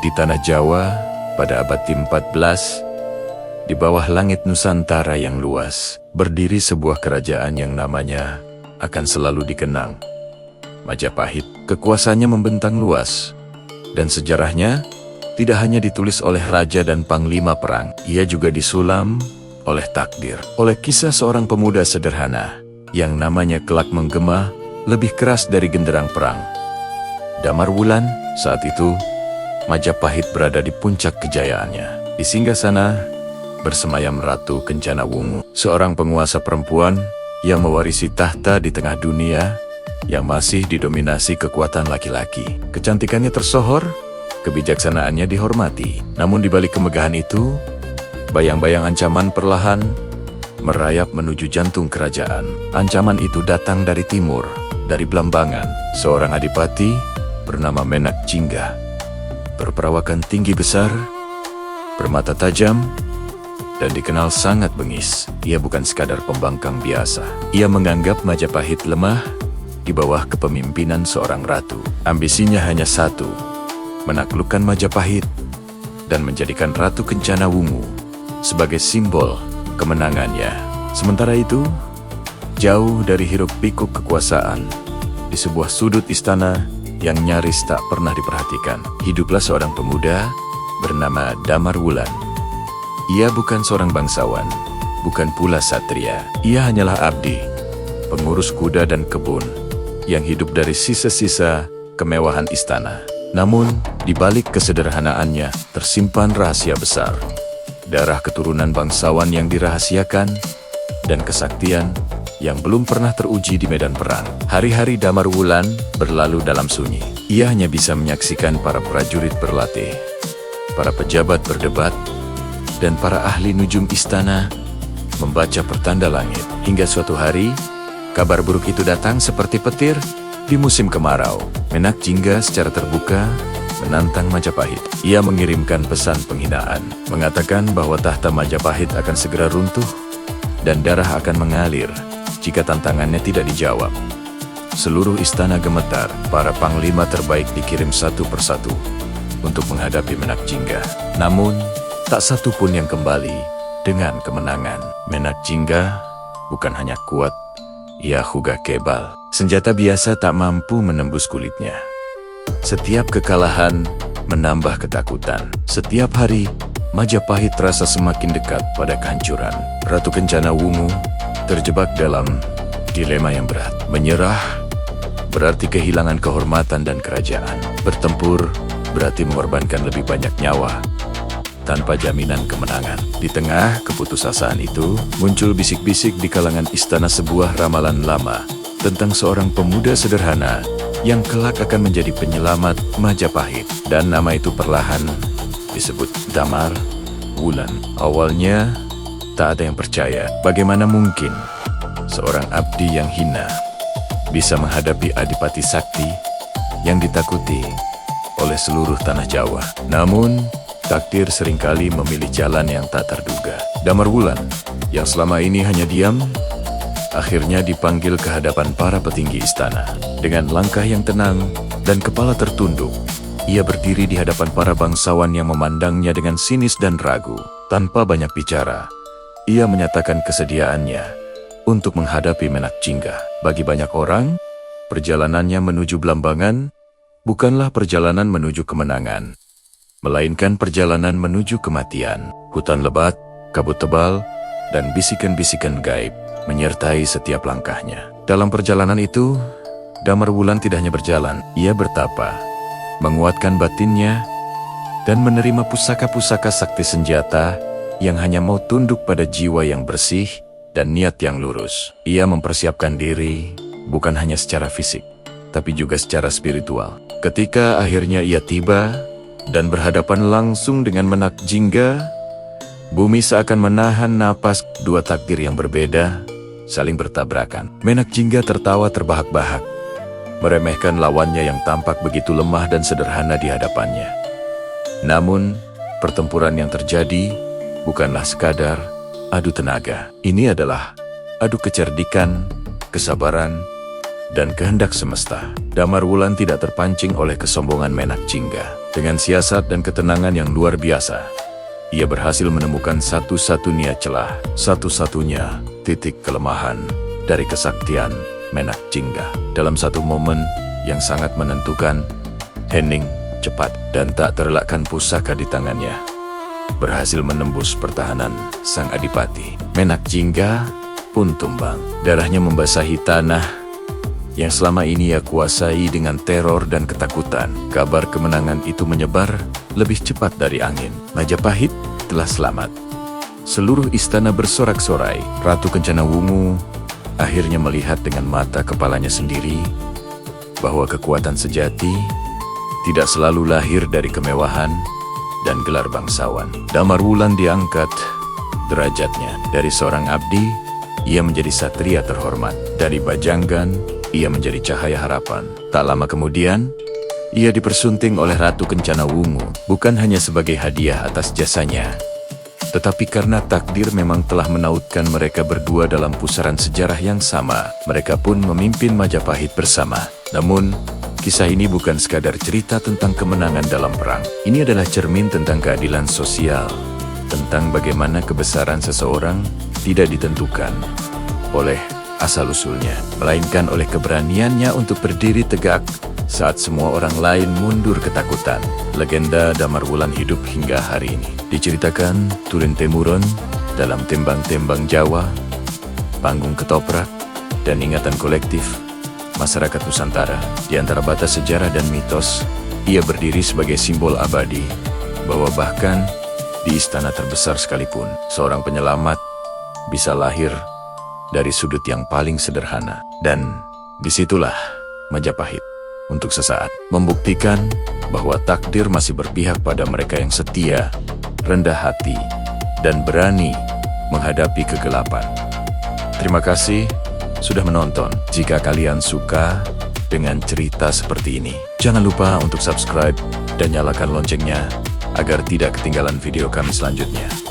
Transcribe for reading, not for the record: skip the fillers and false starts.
Di tanah Jawa, pada abad ke-14, di bawah langit Nusantara yang luas, berdiri sebuah kerajaan yang namanya akan selalu dikenang. Majapahit, kekuasaannya membentang luas, dan sejarahnya tidak hanya ditulis oleh raja dan panglima perang, ia juga disulam oleh takdir, oleh kisah seorang pemuda sederhana yang namanya kelak menggema lebih keras dari genderang perang. Damarwulan, saat itu Majapahit berada di puncak kejayaannya. Di singgasana bersemayam Ratu Kencana Wungu, seorang penguasa perempuan yang mewarisi tahta di tengah dunia yang masih didominasi kekuatan laki-laki. Kecantikannya tersohor, kebijaksanaannya dihormati. Namun di balik kemegahan itu, bayang-bayang ancaman perlahan merayap menuju jantung kerajaan. Ancaman itu datang dari timur, dari Blambangan. Seorang adipati bernama Menak Jingga, berperawakan tinggi besar, bermata tajam, dan dikenal sangat bengis. Ia bukan sekadar pembangkang biasa. Ia menganggap Majapahit lemah di bawah kepemimpinan seorang ratu. Ambisinya hanya satu, menaklukkan Majapahit dan menjadikan Ratu Kencana Wungu sebagai simbol kemenangannya. Sementara itu, jauh dari hiruk-pikuk kekuasaan, di sebuah sudut istana yang nyaris tak pernah diperhatikan, hiduplah seorang pemuda bernama Damarwulan. Ia bukan seorang bangsawan, bukan pula satria. Ia hanyalah abdi, pengurus kuda dan kebun, yang hidup dari sisa-sisa kemewahan istana. Namun, di balik kesederhanaannya tersimpan rahasia besar. Darah keturunan bangsawan yang dirahasiakan, dan kesaktian yang belum pernah teruji di medan perang. Hari-hari Damarwulan berlalu dalam sunyi. Ia hanya bisa menyaksikan para prajurit berlatih, para pejabat berdebat, dan para ahli nujum istana membaca pertanda langit. Hingga suatu hari, kabar buruk itu datang seperti petir di musim kemarau. Menak Jingga secara terbuka menantang Majapahit. Ia mengirimkan pesan penghinaan, mengatakan bahwa tahta Majapahit akan segera runtuh dan darah akan mengalir jika tantangannya tidak dijawab. Seluruh istana gemetar, para panglima terbaik dikirim satu persatu untuk menghadapi Menak Jingga. Namun, tak satu pun yang kembali dengan kemenangan. Menak Jingga bukan hanya kuat, ia juga kebal. Senjata biasa tak mampu menembus kulitnya. Setiap kekalahan menambah ketakutan. Setiap hari, Majapahit terasa semakin dekat pada kehancuran. Ratu Kencana Wungu terjebak dalam dilema yang berat. Menyerah berarti kehilangan kehormatan dan kerajaan. Bertempur berarti mengorbankan lebih banyak nyawa tanpa jaminan kemenangan. Di tengah keputusasaan itu, muncul bisik-bisik di kalangan istana sebuah ramalan lama tentang seorang pemuda sederhana yang kelak akan menjadi penyelamat Majapahit. Dan nama itu perlahan disebut Damarwulan. Awalnya, tak ada yang percaya. Bagaimana mungkin seorang abdi yang hina bisa menghadapi adipati sakti yang ditakuti oleh seluruh tanah Jawa. Namun, takdir seringkali memilih jalan yang tak terduga. Damarwulan, yang selama ini hanya diam, akhirnya dipanggil ke hadapan para petinggi istana. Dengan langkah yang tenang dan kepala tertunduk, ia berdiri di hadapan para bangsawan yang memandangnya dengan sinis dan ragu. Tanpa banyak bicara, ia menyatakan kesediaannya untuk menghadapi Menak Jingga. Bagi banyak orang, perjalanannya menuju Blambangan bukanlah perjalanan menuju kemenangan, melainkan perjalanan menuju kematian. Hutan lebat, kabut tebal, dan bisikan-bisikan gaib menyertai setiap langkahnya. Dalam perjalanan itu, Damarwulan tidak hanya berjalan, ia bertapa, menguatkan batinnya, dan menerima pusaka-pusaka sakti senjata yang hanya mau tunduk pada jiwa yang bersih dan niat yang lurus. Ia mempersiapkan diri, bukan hanya secara fisik, tapi juga secara spiritual. Ketika akhirnya ia tiba dan berhadapan langsung dengan Menak Jingga, bumi seakan menahan napas. Dua takdir yang berbeda saling bertabrakan. Menak Jingga tertawa terbahak-bahak, meremehkan lawannya yang tampak begitu lemah dan sederhana di hadapannya. Namun, pertempuran yang terjadi bukanlah sekadar adu tenaga. Ini adalah adu kecerdikan, kesabaran, dan kehendak semesta. Damarwulan tidak terpancing oleh kesombongan Menak Jingga. Dengan siasat dan ketenangan yang luar biasa, ia berhasil menemukan satu-satunya celah, satu-satunya titik kelemahan dari kesaktian Menak Jingga. Dalam satu momen yang sangat menentukan, hening, cepat, dan tak terelakkan pusaka di tangannya berhasil menembus pertahanan sang adipati. Menak Jingga pun tumbang. Darahnya membasahi tanah yang selama ini ia kuasai dengan teror dan ketakutan. Kabar kemenangan itu menyebar lebih cepat dari angin. Majapahit telah selamat. Seluruh istana bersorak-sorai. Ratu Kencana Wungu akhirnya melihat dengan mata kepalanya sendiri bahwa kekuatan sejati tidak selalu lahir dari kemewahan dan gelar bangsawan. Damarwulan diangkat derajatnya. Dari seorang abdi, ia menjadi satria terhormat. Dari bajanggan, ia menjadi cahaya harapan. Tak lama kemudian, ia dipersunting oleh Ratu Kencana Wungu, bukan hanya sebagai hadiah atas jasanya, tetapi karena takdir memang telah menautkan mereka berdua dalam pusaran sejarah yang sama. Mereka pun memimpin Majapahit bersama. Namun, kisah ini bukan sekadar cerita tentang kemenangan dalam perang. Ini adalah cermin tentang keadilan sosial, tentang bagaimana kebesaran seseorang tidak ditentukan oleh asal-usulnya, melainkan oleh keberaniannya untuk berdiri tegak saat semua orang lain mundur ketakutan. Legenda Damarwulan hidup hingga hari ini. Diceritakan Turun Temurun dalam tembang-tembang Jawa, panggung ketoprak, dan ingatan kolektif masyarakat Nusantara. Di antara batas sejarah dan mitos, ia berdiri sebagai simbol abadi, bahwa bahkan di istana terbesar sekalipun, seorang penyelamat bisa lahir dari sudut yang paling sederhana. Dan disitulah Majapahit untuk sesaat membuktikan bahwa takdir masih berpihak pada mereka yang setia, rendah hati, dan berani menghadapi kegelapan. Terima kasih sudah menonton. Jika kalian suka dengan cerita seperti ini, jangan lupa untuk subscribe dan nyalakan loncengnya agar tidak ketinggalan video kami selanjutnya.